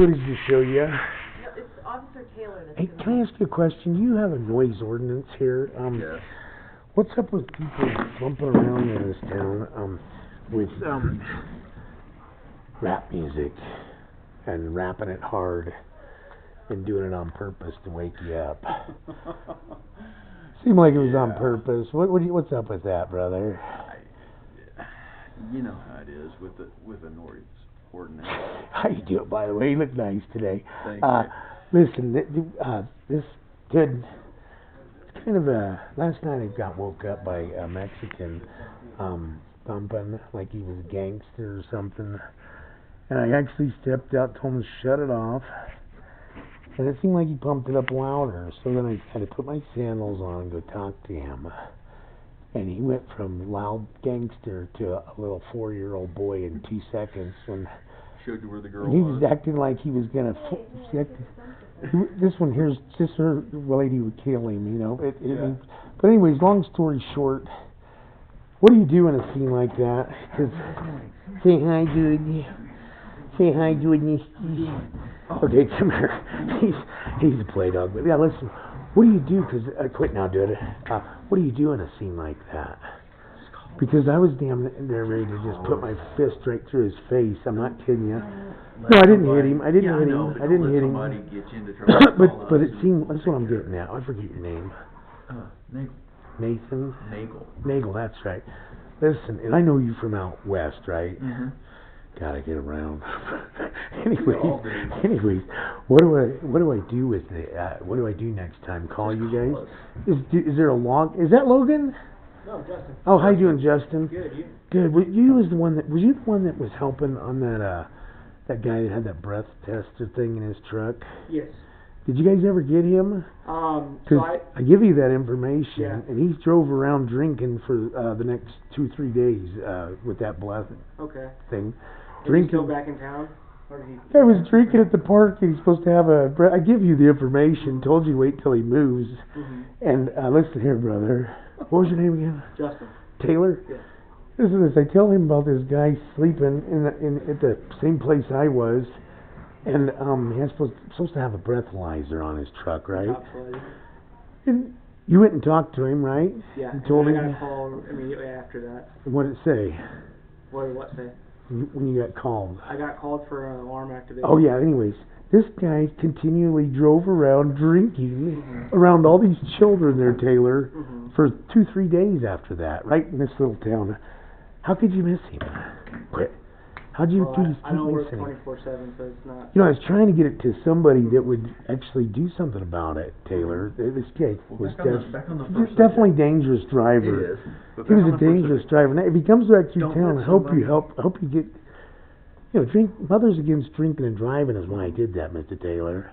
What did you show you? No, it's Officer Taylor. Hey, can I ask you a question? You have a noise ordinance here. Yes. What's up with people bumping around in this town with rap music and rapping it hard and doing it on purpose to wake you up? Seemed like it was on purpose. What's up with that, brother? You know how it is with a noise ordinance. How you doing, by the way? You look nice today. Thank you. Listen, this good. It's kind of a. Last night I got woke up by a Mexican bumping like he was a gangster or something, and I actually stepped out, told him to shut it off, and it seemed like he pumped it up louder. So then I had to put my sandals on and go talk to him, and he went from loud gangster to a little 4-year-old boy in 2 seconds. And showed you where the girl he was acting like he was gonna. This one here's just her lady would kill him, you know. But anyways, long story short, what do you do in a scene like that? Cause, say hi, dude. Say hi, dude. Okay, come here. He's a play dog. But yeah, listen. What do you do? Cause quit now, dude. What do you do in a scene like that? Because I was damn near ready to just put my fist right through his face. I'm not kidding you. No, I didn't hit him. I didn't hit him. But it seemed. That's what I'm getting at. I forget your name. Nathan. Nagel. That's right. Listen, and I know you from out west, right? Mm-hmm. Gotta get around. anyways, what do I do with it? What do I do next time? Call you guys? Is there a log? Is that Logan? No, Justin. Oh, how you doing, Justin? Good, you? Good. Was you the one that was helping on that guy that had that breath tester thing in his truck? Yes. Did you guys ever get him? So I give you that information, yeah. and he drove around drinking for the next 2-3 days with that breath thing. Did he still back in town? Or did he... I was drinking at the park, and he's supposed to have I give you the information. Told you wait till he moves. Mm-hmm. And listen here, brother. What was your name again? Justin. Taylor? Yeah. Listen to this. I tell him about this guy sleeping at the same place I was, and he was supposed to have a breathalyzer on his truck, right? And you went and talked to him, right? Yeah. You told him. I got a call immediately after that. What did it say? What did what say? When you got called. I got called for an alarm activation. Oh yeah. Anyways, this guy continually drove around drinking around all these children there, Taylor, for 2-3 days after that, right in this little town. How could you miss him? Quit. How'd you keep I don't work missing him? 24/7, so it's not. You know, I was trying to get it to somebody that would actually do something about it, Taylor. This guy was definitely dangerous driver. It is. He was a dangerous driver. Now, if he comes back through town, I hope you get. You know, Mothers Against Drinking and Driving is why I did that, Mr. Taylor.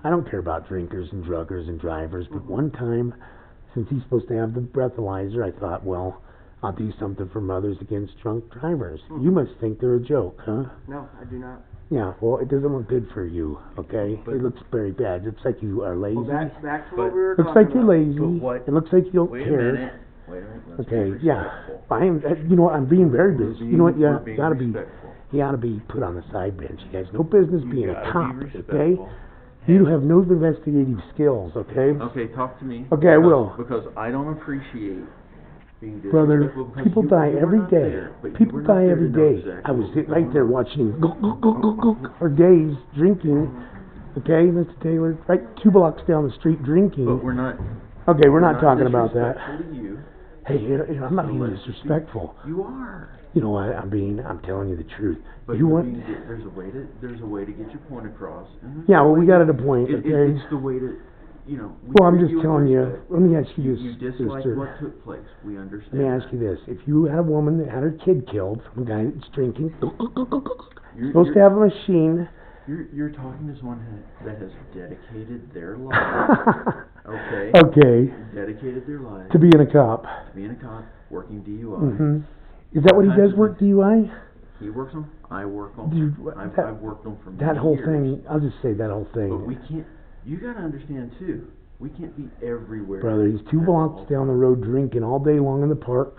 I don't care about drinkers and druggers and drivers, but one time, since he's supposed to have the breathalyzer, I thought, well, I'll do something for Mothers Against Drunk Drivers. You must think they're a joke, huh? No, I do not. Yeah, well, it doesn't look good for you, okay? It looks very bad. It looks like you are lazy. Well, back to what we were looks talking like you're lazy. It looks like you don't care. Wait a minute. Okay, yeah. You know what? I'm being very busy. You know what? You ought to be put on the side bench. He has no business being a cop, okay? You have no investigative skills, okay? Okay, talk to me. Okay, I will. Because I don't appreciate being brother, people die every day. People die every day. I was right there watching him go, for days, drinking. Okay, Mr. Taylor? Right 2 blocks down the street drinking. But we're not... Okay, we're not talking about that. You. Hey, I'm not being disrespectful. You are. You know what? I'm telling you the truth. But there's a way to get your point across. Yeah, well, we got it a point. Okay. It's the way to, you know. Well, I'm just telling you. Let me ask you this. You dislike what took place. We understand. Let me ask you this: if you had a woman that had her kid killed from a guy that's drinking, you're supposed to have a machine. You're talking to someone that has dedicated their life. Okay. Okay. Dedicated their life to being a cop. Working DUI. Is that what he does? Work DUI? He works them. I work them. Dude, I've worked them for that whole years. thing. I'll just say that whole thing. But we can't. You gotta understand too. We can't be everywhere. Brother, he's 2 blocks down the road drinking all day long in the park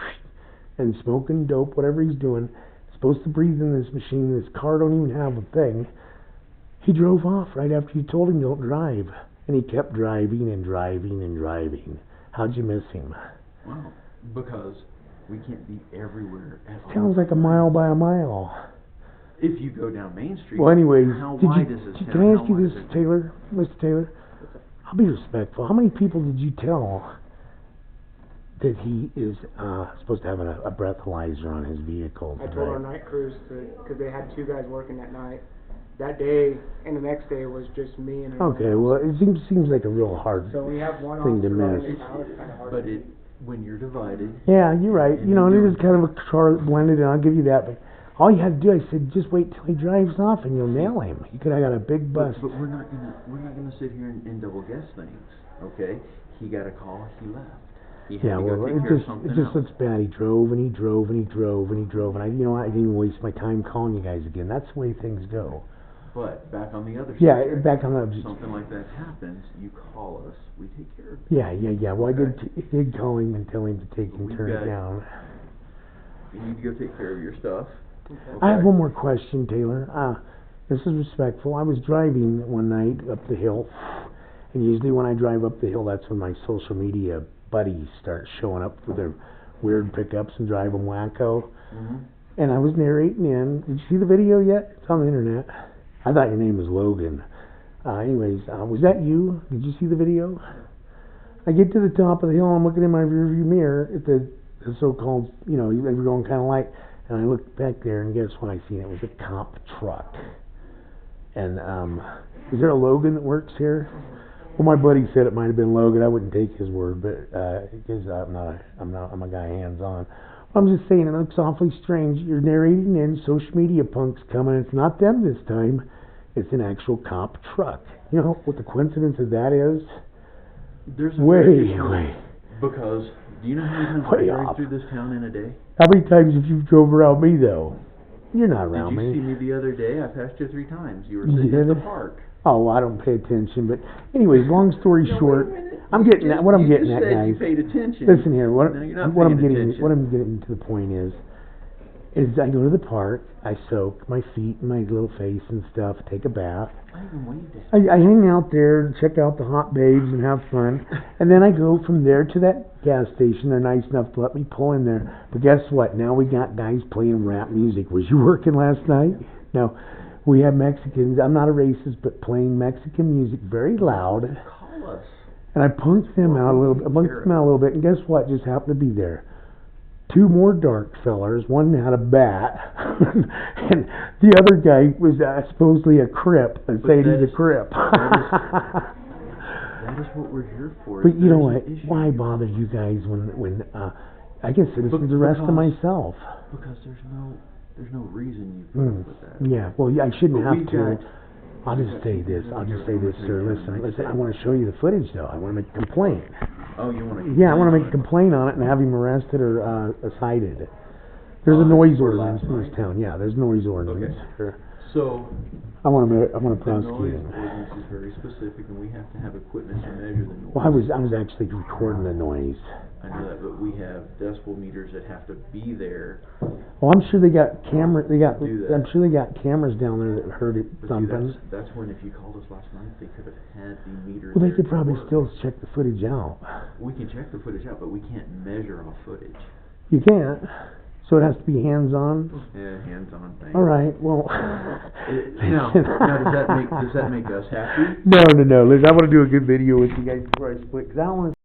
and smoking dope, whatever he's doing. Supposed to breathe in this machine. This car don't even have a thing. He drove off right after you told him don't drive. And he kept driving and driving and driving. How'd you miss him? Well, because we can't be everywhere at all. Sounds like a mile by a mile. If you go down Main Street, Well, anyways, how wide is this can town? I How ask you wide this, is it? Taylor? Mr. Taylor? I'll be respectful. How many people did you tell that he is supposed to have a breathalyzer on his vehicle? I told our night crews because they had 2 guys working that night. That day and the next day was just me and him. Okay, well, it seems like a real hard So we have one thing to officer running miss. it now. It's kind of hard. But when you're divided, Yeah, you're right. And You know, you and do- it is kind of a car blended, and I'll give you that. But all you had to do, I said, just wait till he drives off, and you'll nail him. You could have got a big bus. but we're not gonna sit here and double guess things, okay? He got a call, he left. He had Yeah, to go well, take it care of just something looks else. bad. He drove and he drove and he drove and he drove, and I didn't even waste my time calling you guys again. That's the way things go. But back on the other Yeah, subject, back on the something like that happens, you call us, we take care of it. Yeah. Well, I did call him and tell him to take and We've turn got- it down. You need to go take care of your stuff. I have Okay? one more question, Taylor. This is respectful. I was driving one night up the hill, and usually when I drive up the hill, that's when my social media buddies start showing up with their weird pickups and drive them wacko. Mhm. And I was narrating in. Did you see the video yet? It's on the internet. I thought your name was Logan. Anyways, was that you? Did you see the video? I get to the top of the hill, I'm looking in my rearview mirror at the so-called, they were going kind of light, and I looked back there, and guess what I seen? It was a cop truck. And is there a Logan that works here? Well, my buddy said it might have been Logan. I wouldn't take his word, but because I'm a guy hands-on. I'm just saying, it looks awfully strange. You're narrating in, social media punks coming. It's not them this time. It's an actual cop truck. You know what the coincidence of that is? There's a Way, very- way. Because, do you know how many times Way I drive off. through this town in a day? How many times have you drove around me, though? You're not Did around you see me. me the other day? I passed you 3 times. You were You sitting at the did? park. Oh, I don't pay attention. But anyways, long story No, short, wait a minute. I'm You getting just- at what I'm you getting just at, said you guys. paid attention. Listen here, what No, you're not I'm paying getting attention. what I'm getting to the point is I go to the park, I soak my feet and my little face and stuff, take a bath. I even waved at you. I hang out there and check out the hot babes and have fun, and then I go from there to that gas station. They're nice enough to let me pull in there. But guess what? Now we got guys playing rap music. Was you working last night? No. We have Mexicans. I'm not a racist, but playing Mexican music very loud. Call us. And I punked them out a little bit. And guess what? Just happened to be there. 2 more dark fellers. One had a bat, and the other guy was supposedly a Crip, and But saying that he's is- a Crip. That is what we're here for. But you know There's what? an issue. Why bother you guys when I get citizens arrested because- myself? Because there's no reason you put up with that. Yeah. Well, yeah, I shouldn't But have we've to. got- I'll just say this. Sir. Listen. I want to show you the footage, though. I want to make a complaint. Oh, you want to? Yeah, I want to make a complaint on it and have him arrested or cited. There's a noise for ordinance last in this night? town. Yeah, there's noise ordinance. Okay. Here. So, I want to the prosecute noise him. ordinance is very specific, and we have to have equipment to measure the noise. Well, I was actually recording the noise. I know that, but we have decibel meters that have to be there. Well, I'm sure they got camera. Do that. I'm sure they got cameras down there that heard it But see, thumping. that's when if you called us last night, they could have had the meter. Well, they there could to probably work. still check the footage out. We can check the footage out, but we can't measure off footage. You can't. So it has to be hands-on. Yeah, hands-on thing. All right. Well. Now, does that make us happy? No. Listen, I want to do a good video with you guys before I split, because I don't want to